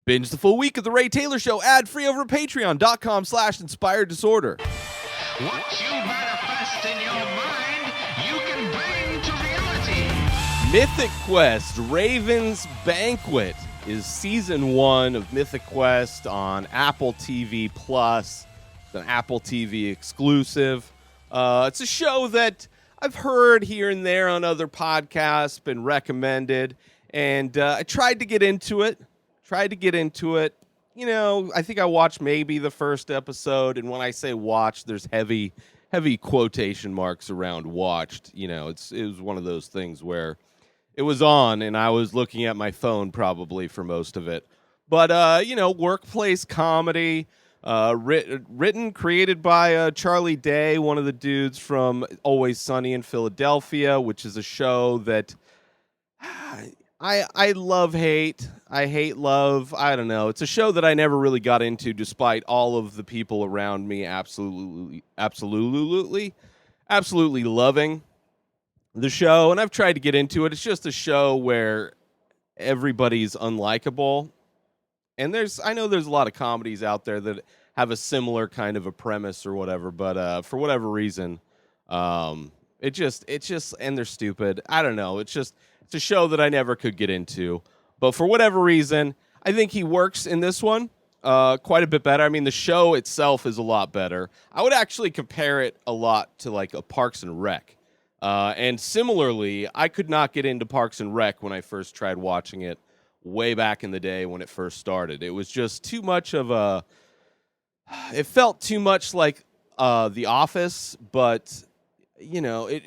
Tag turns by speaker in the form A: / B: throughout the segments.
A: Binge the full week of The Ray Taylor Show ad-free over at patreon.com/inspired disorder.
B: What you manifest in your mind, you can bring to reality.
A: Mythic Quest Raven's Banquet is season 1 of Mythic Quest on Apple TV Plus. It's an Apple TV exclusive. It's a show that I've heard here and there on other podcasts, been recommended, and I tried to get into it. You know, I think I watched maybe the first episode, and when I say watched, there's heavy quotation marks around watched. You know, it was one of those things where it was on, and I was looking at my phone probably for most of it. But, you know, workplace comedy, written, created by Charlie Day, one of the dudes from Always Sunny in Philadelphia, which is a show that I love, hate. I hate, love. I don't know. It's a show that I never really got into, despite all of the people around me absolutely loving the show. And I've tried to get into it. It's just a show where everybody's unlikable. And I know there's a lot of comedies out there that have a similar kind of a premise or whatever, but for whatever reason, it just, and they're stupid. I don't know. It's a show that I never could get into. But for whatever reason, I think he works in this one quite a bit better. I mean, the show itself is a lot better. I would actually compare it a lot to like a Parks and Rec. And similarly, I could not get into Parks and Rec when I first tried watching it way back in the day when it first started. It was just too much of it felt too much like The Office, but you know, it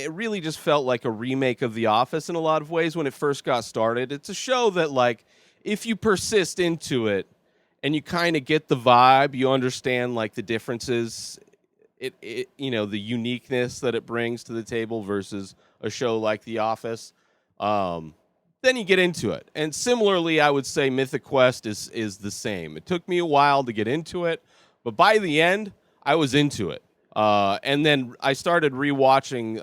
A: really just felt like a remake of The Office in a lot of ways when it first got started. It's a show that, like, if you persist into it and you kind of get the vibe, you understand, like, the differences, you know, the uniqueness that it brings to the table versus a show like The Office, then you get into it. And similarly, I would say Mythic Quest is the same. It took me a while to get into it, but by the end, I was into it. And then I started rewatching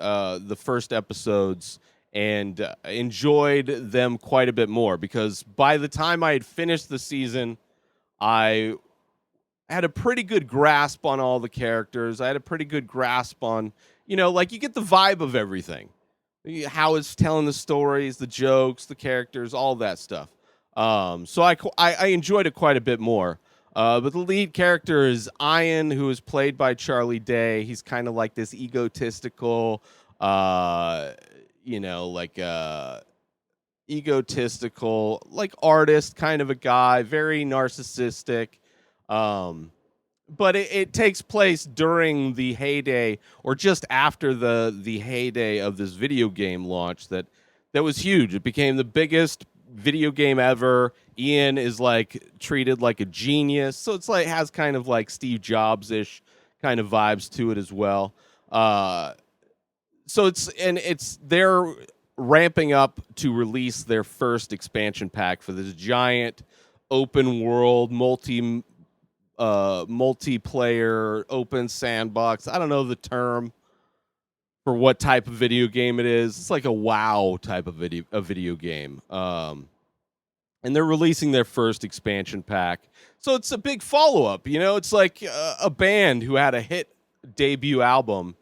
A: the first episodes and enjoyed them quite a bit more because by the time I had finished the season, I had a pretty good grasp on all the characters. I had a pretty good grasp on, you know, like you get the vibe of everything, how it's telling the stories, the jokes, the characters, all that stuff. So I enjoyed it quite a bit more. But the lead character is Ian, who is played by Charlie Day. He's kind of like this egotistical, like artist kind of a guy, very narcissistic. But it takes place during the heyday or just after the heyday of this video game launch that was huge. It became the biggest video game ever. Ian is like treated like a genius, so it's like has kind of like Steve Jobs-ish kind of vibes to it as well. So they're ramping up to release their first expansion pack for this giant open world multiplayer open sandbox. I don't know the term for what type of video game it is. It's like a WoW type of video game. And they're releasing their first expansion pack. So it's a big follow-up. You know, it's like a band who had a hit debut album.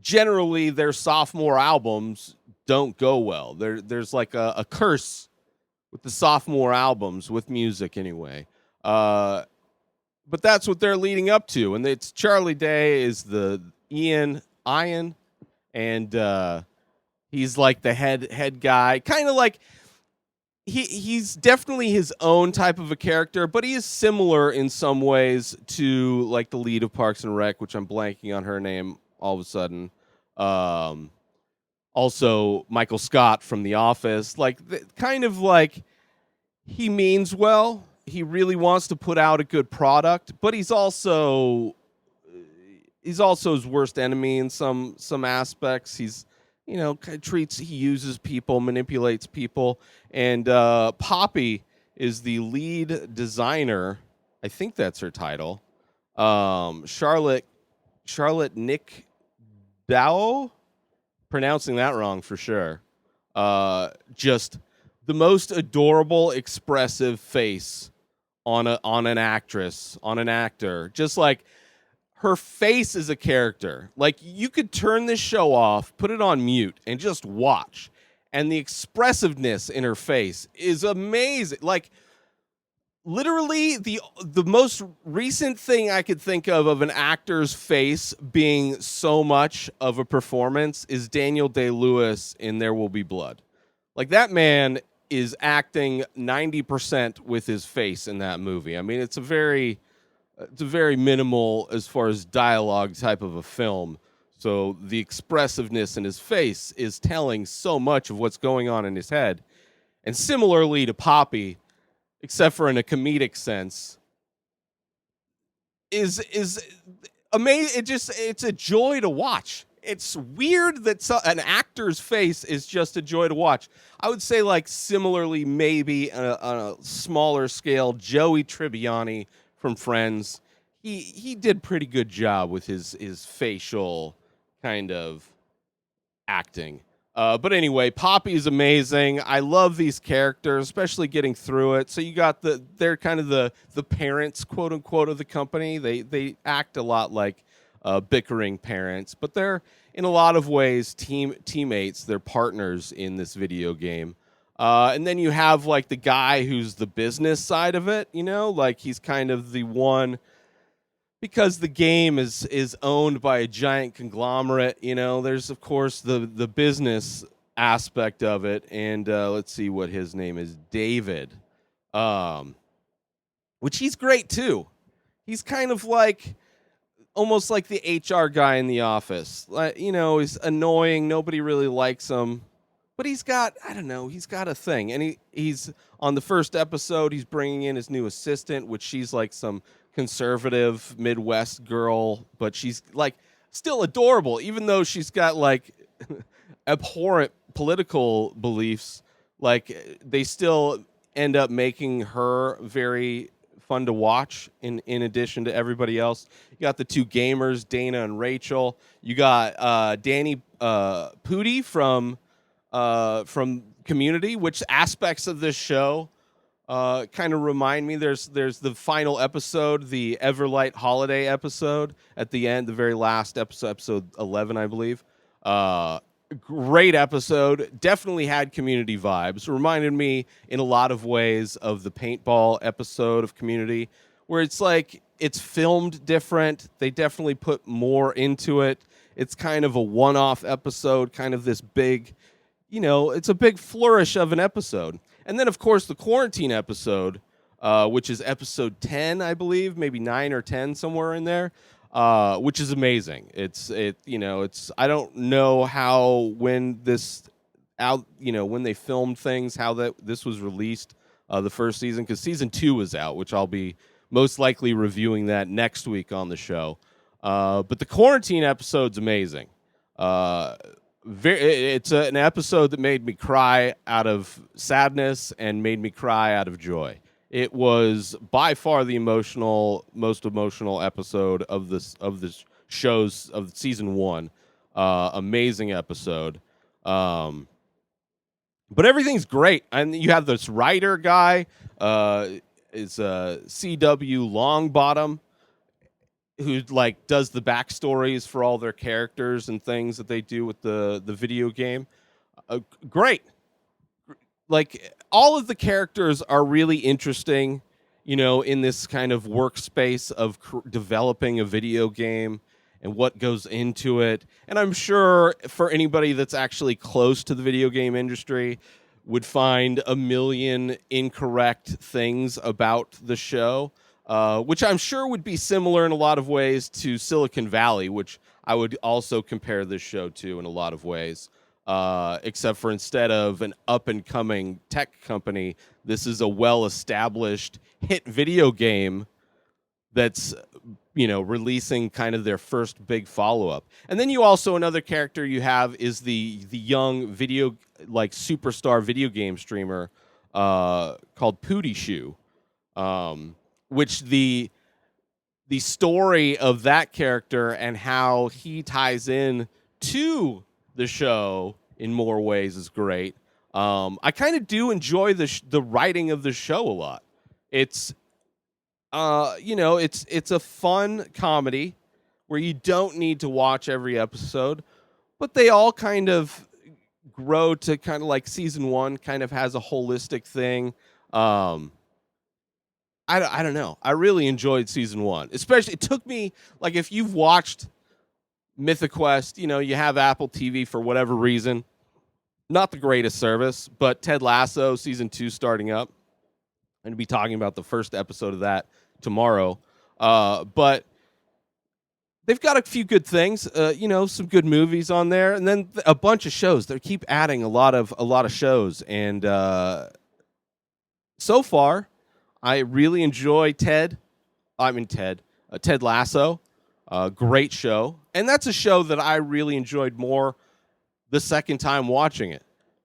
A: Generally, their sophomore albums don't go well. There's like a curse with the sophomore albums, with music anyway. But that's what they're leading up to. And it's Charlie Day is the Ian, and he's like the head guy. Kind of like he's definitely his own type of a character, but he is similar in some ways to like the lead of Parks and Rec, which I'm blanking on her name all of a sudden. Also Michael Scott from The Office, like kind of like he means well. He really wants to put out a good product, but he's also his worst enemy in some aspects. He's, you know, he uses people, manipulates people. And Poppy is the lead designer. I think that's her title. Charlotte Nick Dow, pronouncing that wrong for sure. Just the most adorable, expressive face on an actress, on an actor. Just like her face is a character. Like you could turn this show off, put it on mute, and just watch. And the expressiveness in her face is amazing. Like literally the most recent thing I could think of an actor's face being so much of a performance is Daniel Day-Lewis in There Will Be Blood. Like that man is acting 90% with his face in that movie. I mean, it's a very minimal as far as dialogue type of a film. So the expressiveness in his face is telling so much of what's going on in his head. And similarly to Poppy, except for in a comedic sense, is amazing. It's a joy to watch. It's weird that an actor's face is just a joy to watch. I would say, like, similarly, maybe on a smaller scale, Joey Tribbiani from Friends. He did pretty good job with his facial kind of acting. But anyway, Poppy is amazing. I love these characters, especially getting through it. So you got they're kind of the parents, quote unquote, of the company. They act a lot like bickering parents, but they're in a lot of ways teammates. They're partners in this video game. And then you have like the guy who's the business side of it. You know, like he's kind of the one. Because the game is owned by a giant conglomerate, you know, there's, of course, the business aspect of it. And let's see what his name is, David, which he's great, too. He's kind of like almost like the HR guy in the office. Like, you know, he's annoying. Nobody really likes him. But he's got, I don't know, he's got a thing. And he's on the first episode, he's bringing in his new assistant, which she's like some conservative Midwest girl, but she's like still adorable, even though she's got like abhorrent political beliefs. Like they still end up making her very fun to watch in addition to everybody else. You got the two gamers, Dana and Rachel. You got Danny Pudi from Community, which aspects of this show kind of remind me. There's the final episode, the Everlight holiday episode at the end, the very last episode 11, I believe. Great episode. Definitely had Community vibes. Reminded me in a lot of ways of the paintball episode of Community, where it's like it's filmed different. They definitely put more into it. It's kind of a one-off episode, kind of this big, you know, it's a big flourish of an episode. And then, of course, the quarantine episode, which is episode 10, I believe, maybe 9 or 10, somewhere in there, which is amazing. I don't know when they filmed things, how this was released, the first season, because season 2 was out, which I'll be most likely reviewing that next week on the show. But the quarantine episode's amazing. It's an episode that made me cry out of sadness and made me cry out of joy. It was by far the most emotional episode of this show's of season 1. Amazing episode. But everything's great, and you have this writer guy. Is C.W. Longbottom, who like does the backstories for all their characters and things that they do with the video game. Great. Like all of the characters are really interesting, you know, in this kind of workspace of developing a video game and what goes into it. And I'm sure for anybody that's actually close to the video game industry would find a million incorrect things about the show. Which I'm sure would be similar in a lot of ways to Silicon Valley, which I would also compare this show to in a lot of ways. Except for instead of an up-and-coming tech company, this is a well-established hit video game that's, you know, releasing kind of their first big follow-up. And then you also, another character you have is the young superstar video game streamer called Pootie Shoe. Which the story of that character and how he ties in to the show in more ways is great. I kind of do enjoy the writing of the show a lot. It's it's a fun comedy where you don't need to watch every episode, but they all kind of grow to kind of like season one kind of has a holistic thing. Um, I don't know. I really enjoyed season one, especially it took me like if you've watched Mythic Quest, you have Apple TV for whatever reason. Not the greatest service, but Ted Lasso season 2 starting up. I'm going to be talking about the first episode of that tomorrow. But they've got a few good things, some good movies on there, and then a bunch of shows. They keep adding a lot of shows, and so far, I really enjoy Ted Lasso. Great show, and that's a show that I really enjoyed more the second time watching it.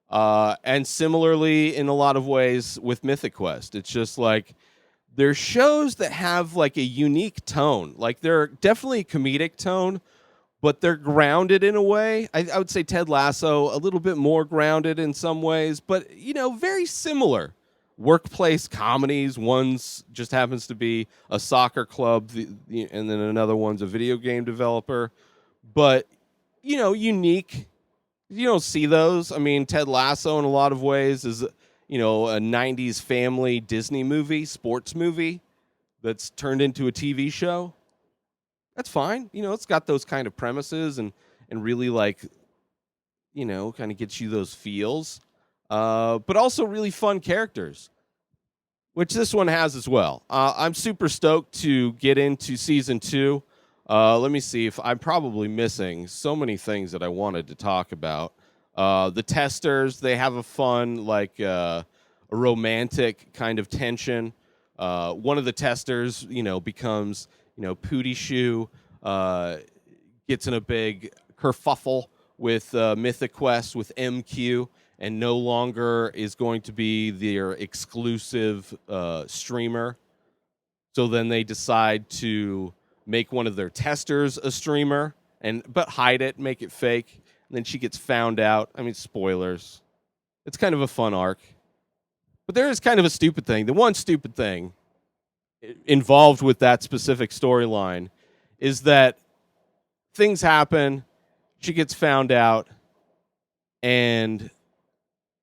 A: And similarly, in a lot of ways with Mythic Quest, it's just like there's shows that have like a unique tone. Like they're definitely a comedic tone, but they're grounded in a way. I would say Ted Lasso a little bit more grounded in some ways, but very similar. Workplace comedies. One's just happens to be a soccer club, and then another one's a video game developer. But unique. You don't see those. I mean, Ted Lasso in a lot of ways is, a 90s family Disney movie, sports movie that's turned into a TV show. That's fine. It's got those kind of premises and really like, kind of gets you those feels. But also really fun characters, which this one has as well. I'm super stoked to get into season 2. Let me see if I'm probably missing so many things that I wanted to talk about. The testers, they have a fun, like a romantic kind of tension. One of the testers, becomes, Pootie Shoe, gets in a big kerfuffle with Mythic Quest, with MQ, and no longer is going to be their exclusive streamer. So then they decide to make one of their testers a streamer, but hide it, make it fake. And then she gets found out. I mean, spoilers. It's kind of a fun arc. But there is kind of a stupid thing. The one stupid thing involved with that specific storyline is that things happen, she gets found out, and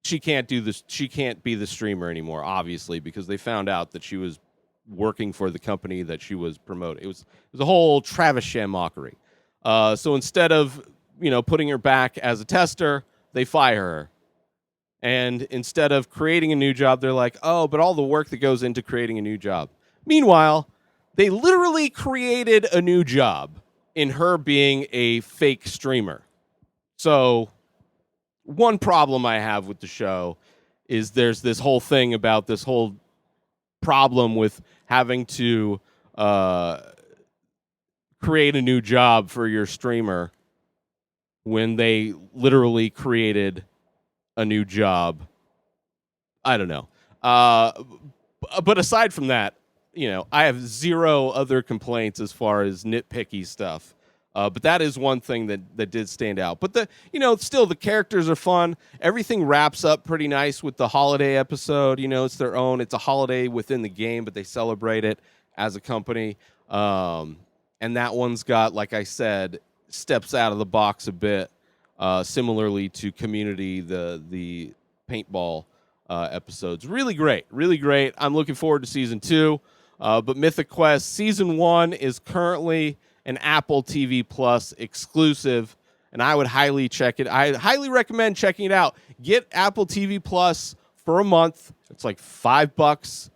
A: she can't do this. She can't be the streamer anymore, obviously, because they found out that she was working for the company that she was promoting. It was a whole Travis Sham mockery. So instead of putting her back as a tester, they fire her. And instead of creating a new job, they're like, oh, but all the work that goes into creating a new job. Meanwhile, they literally created a new job in her being a fake streamer. So one problem I have with the show is there's this whole thing about this whole problem with having to create a new job for your streamer when they literally created a new job. I don't know. But aside from that, I have zero other complaints as far as nitpicky stuff. But that is one thing that did stand out. But still the characters are fun. Everything wraps up pretty nice with the holiday episode. It's their own. It's a holiday within the game, but they celebrate it as a company. And that one's got, like I said, steps out of the box a bit, similarly to Community, the paintball episodes. Really great, really great. I'm looking forward to season 2. But Mythic Quest season 1 is currently an Apple TV Plus exclusive, and I would highly check it. I highly recommend checking it out. Get Apple TV Plus for a month. It's like $5.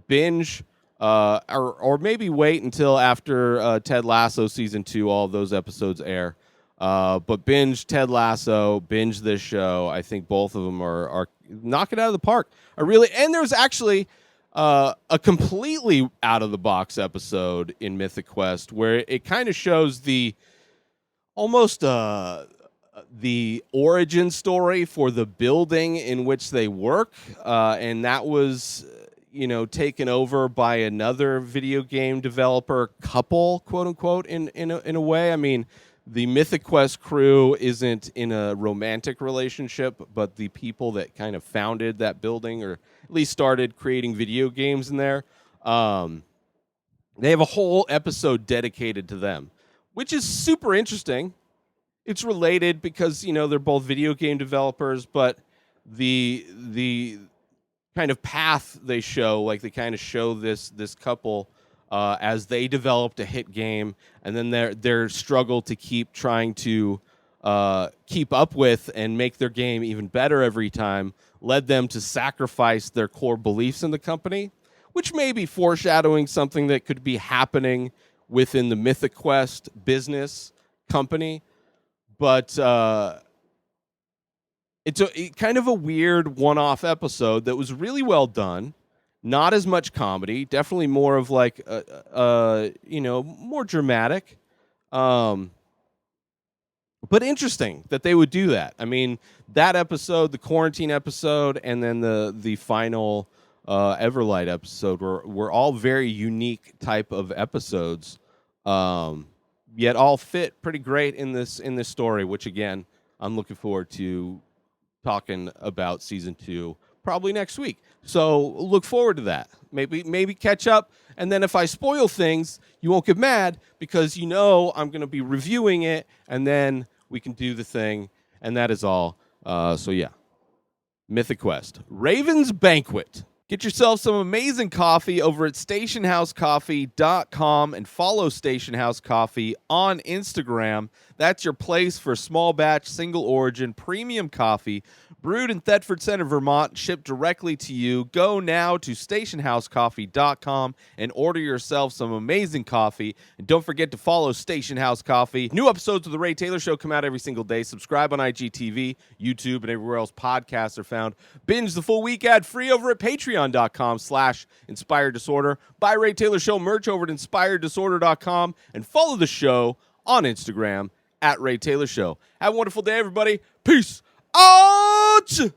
A: Binge, or maybe wait until after Ted Lasso season 2, all of those episodes air. But binge Ted Lasso, binge this show. I think both of them are knock it out of the park. And there's actually a completely out of the box episode in Mythic Quest where it kind of shows the origin story for the building in which they work, and that was taken over by another video game developer couple, quote unquote, in a way. I mean, the Mythic Quest crew isn't in a romantic relationship, but the people that kind of founded that building, or at least started creating video games in there, they have a whole episode dedicated to them, which is super interesting. It's related because, they're both video game developers, but the kind of path they show, like they kind of show this couple as they developed a hit game, and then their struggle to keep trying to keep up with and make their game even better every time led them to sacrifice their core beliefs in the company, which may be foreshadowing something that could be happening within the Mythic Quest business company. But it's kind of a weird one-off episode that was really well done. Not as much comedy, definitely more of like more dramatic. But interesting that they would do that. I mean, that episode, the quarantine episode, and then the final Everlight episode were all very unique type of episodes. Yet all fit pretty great in this story, which again, I'm looking forward to talking about season 2 probably next week. So look forward to that. Maybe catch up, and then if I spoil things, you won't get mad because I'm going to be reviewing it, and then we can do the thing, and that is all. So yeah, Mythic Quest, Raven's Banquet. Get yourself some amazing coffee over at stationhousecoffee.com and follow Station House Coffee on Instagram. That's your place for small batch, single origin, premium coffee brewed in Thetford Center, Vermont, shipped directly to you. Go now to stationhousecoffee.com and order yourself some amazing coffee. And don't forget to follow Station House Coffee. New episodes of The Ray Taylor Show come out every single day. Subscribe on IGTV, YouTube, and everywhere else podcasts are found. Binge the full week ad-free over at patreon.com/Inspired Disorder. Buy Ray Taylor Show merch over at inspireddisorder.com and follow the show on Instagram at Ray Taylor Show. Have a wonderful day, everybody. Peace out!